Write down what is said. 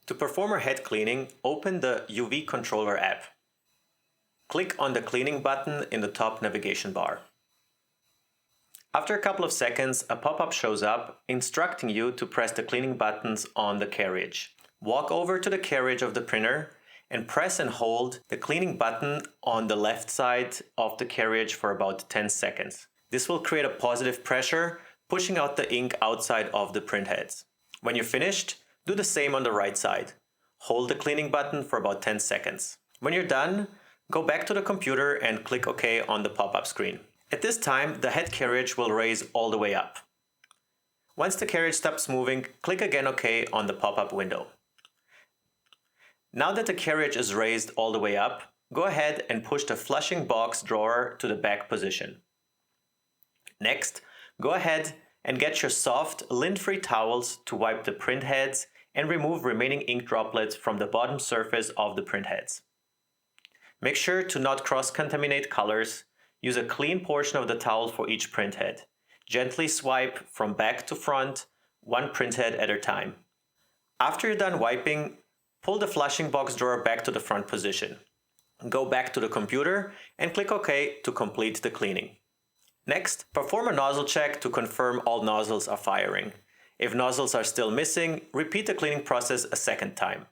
To perform our head cleaning, open the UV Controller app. Click on the cleaning button in the top navigation bar. After a couple of seconds, a pop-up shows up instructing you to press the cleaning buttons on the carriage. Walk over to the carriage of the printer and press and hold the cleaning button on the left side of the carriage for about 10 seconds. This will create a positive pressure, pushing out the ink outside of the printheads. When you're finished, do the same on the right side. Hold the cleaning button for about 10 seconds. When you're done, go back to the computer and click OK on the pop-up screen. At this time, the head carriage will raise all the way up. Once the carriage stops moving, click again OK on the pop-up window. Now that the carriage is raised all the way up, go ahead and push the flushing box drawer to the back position. Next, go ahead and get your soft, lint-free towels to wipe the print heads and remove remaining ink droplets from the bottom surface of the print heads. Make sure to not cross-contaminate colors. Use a clean portion of the towel for each print head. Gently swipe from back to front, one print head at a time. After you're done wiping, pull the flushing box drawer back to the front position. Go back to the computer and click OK to complete the cleaning. Next, perform a nozzle check to confirm all nozzles are firing. If nozzles are still missing, repeat the cleaning process a second time.